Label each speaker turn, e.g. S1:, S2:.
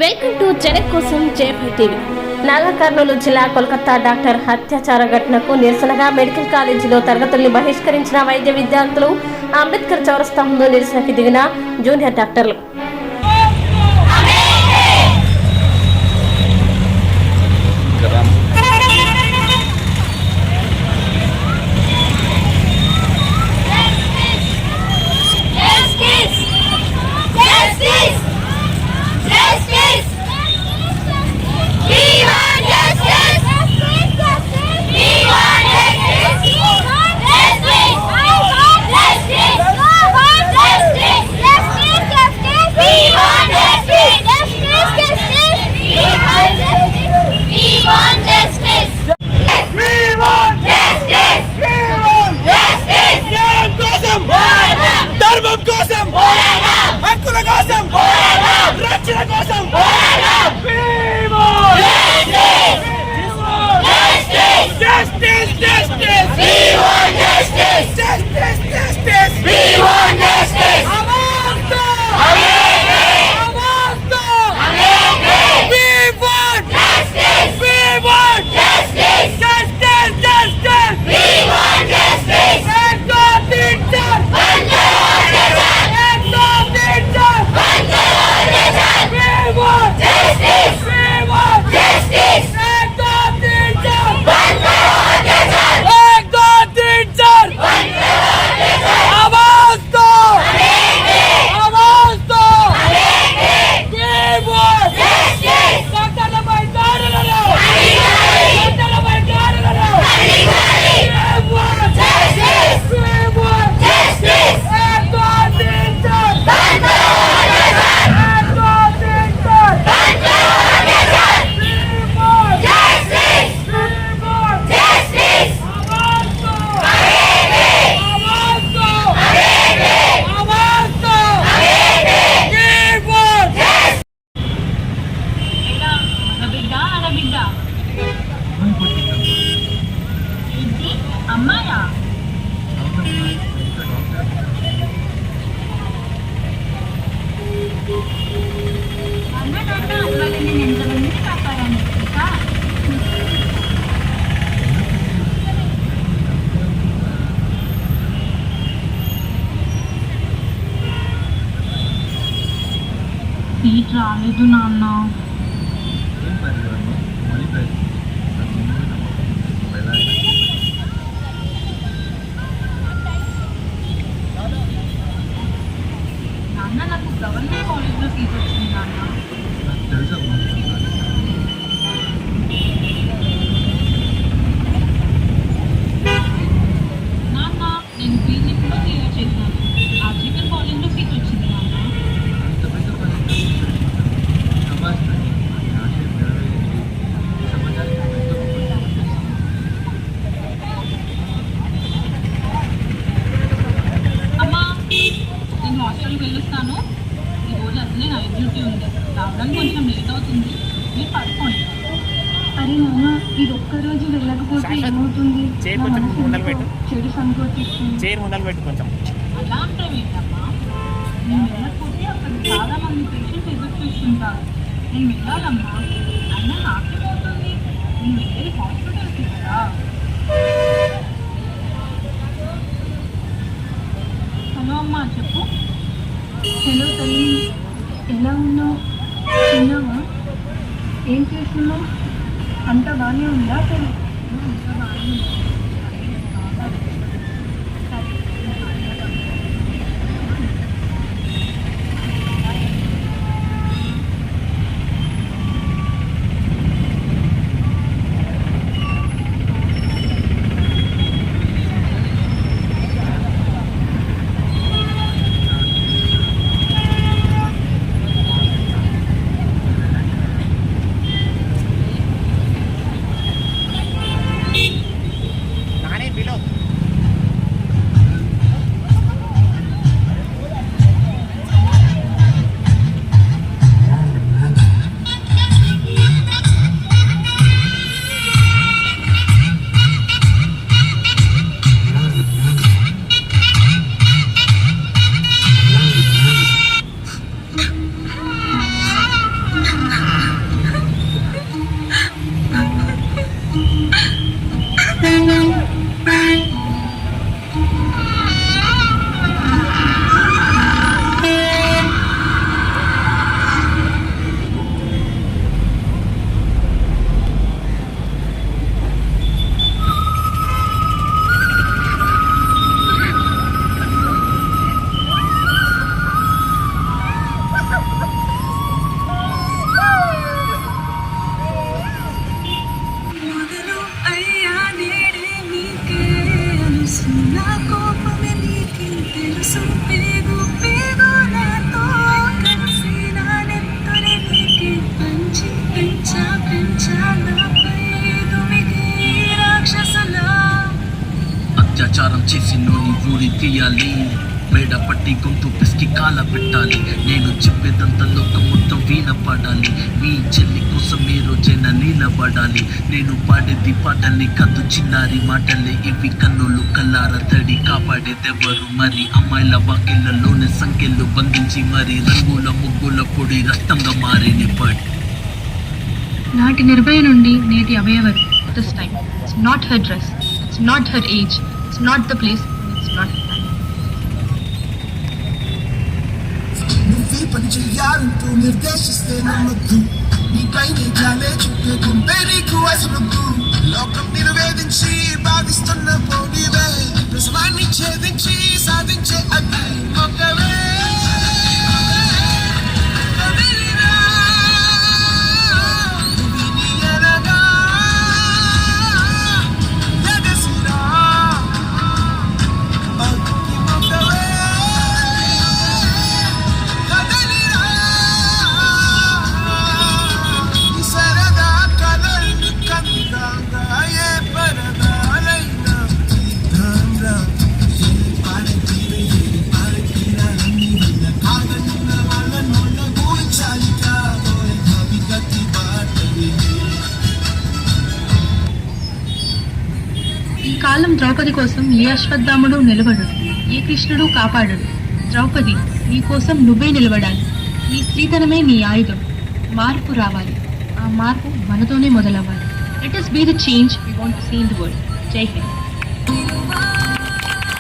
S1: Welcome to జనం కోసం JP TV. Nagar Kurnool జిల్లా కోల్కతా డాక్టర్ అత్యాచార ఘటనకు నిరసనగా మెడికల్ కాలేజీలో తరగతుల్ని బహిష్కరించిన వైద్య విద్యార్థులు అంబేద్కర్ చౌరస్తా ముందు నిరసనకి దిగిన జూనియర్ డాక్టర్లు.
S2: సీట్ రాలేదు నాన్న. నాన్న నాకు గవర్నమెంట్ కాలేజ్లో సీట్ వచ్చింది నాన్న. నాన్న నేను పీజీ కూడా క్లియర్ చేశాను. ఆర్జికల్ కాలేజ్లో సీట్ వచ్చింది నాన్న. హాస్టల్కి వెళ్ళొస్తాను. ఈరోజు అసలే నైట్ డ్యూటీ ఉంది, రావడానికి కొంచెం లేట్ అవుతుంది, మీరు పడుకోండి. అరే నాన్న, ఇది ఒక్కరోజు వెళ్ళకపోతే ఏమవుతుంది? చెడు సంకోచిస్తుంది. అలా అంటే ఏంటమ్మా? నేను వెళ్ళకపోతే అక్కడ చాలా మంది పేషెంట్స్ ఎదురు చూస్తుంటారు. నేను వెళ్ళాలమ్మా, అయినా నాకేమవుతుంది? నేను వెళ్ళేది హాస్పిటల్కి కదా. హలో అమ్మా, చెప్పు. హలో తల్లి, ఎలా ఉన్నావు? తిన్నావా? ఏం చేస్తున్నావు? అంతా బాగానే ఉందా? తల్లి అంతా బాగానే ఉంది.
S3: ఊరి తీయాలి, మేడ పట్టి గొంతు పిసికి కాల పెట్టాలి. నేను చెప్పేదంతా లోకం మొత్తం వీణ పాడాలి. మీ చెల్లి కోసం ఏ రోజైనా నిలబడాలి. నేను పాడేది పాటల్ని కాదు చిన్నారి మాటలే ఇవి. కన్నులు కల్లార తడి కాపాడేదెవరు మరి? అమ్మాయిల వాకిళ్లలోనే సంఖ్యలు బంధించి మరి రంగుల ముగ్గుల పొడి రక్తంగా మారిన పడి.
S2: నాటి నిర్భయ నుండి నేటి అవయవరు this time it's not her dress, it's not her age, it's not the place, it's not her time.
S4: నువ్వే పని చెయ్యాలంటూ నిర్దేశిస్తే నమ్మద్దు. నీకైనే జాలే చుట్టూ గుంపే నీకు అసలొద్దు. లోకం నిర్వేదించి బాధిస్తున్న పోనీవే, ప్రసవాన్ని ఛేదించి సాధించే అగ్ని మొక్కవే.
S2: ఈ కాలం ద్రౌపది కోసం ఏ అశ్వత్థాముడు నిలబడడు, ఏ కృష్ణుడు కాపాడడు. ద్రౌపది, నీ కోసం నువ్వే నిలబడాలి. నీ స్త్రీతనమే నీ ఆయుధం. మార్పు రావాలి. ఆ మార్పు మనతోనే మొదలవ్వాలి. Let us be the change we want to see in the world. జై హింద్.